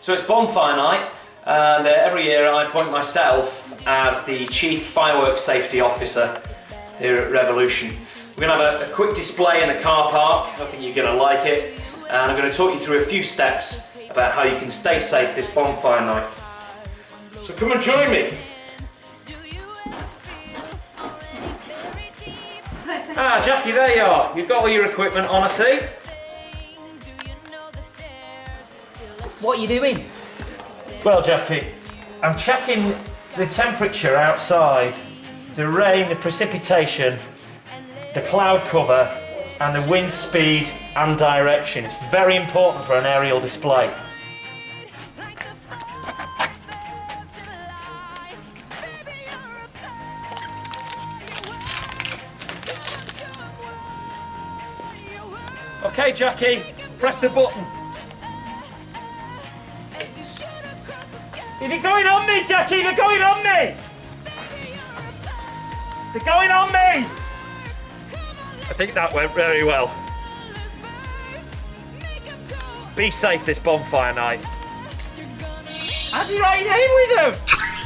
So it's bonfire night, and every year I appoint myself as the Chief Fireworks Safety Officer here at Revolution. We're going to have a quick display in the car park. I think you're going to like it. And I'm going to talk you through a few steps about how you can stay safe this bonfire night. So come and join me. Ah, Jackie, there you are. You've got all your equipment on, I see. What are you doing? Well, Jackie, I'm checking the temperature outside, the rain, the precipitation, the cloud cover, and the wind speed and direction. It's very important for an aerial display. Okay, Jackie, press the button. They're going on me, Jackie! They're going on me! They're going on me! I think that went very well. Be safe this bonfire night. How do you write your name with them?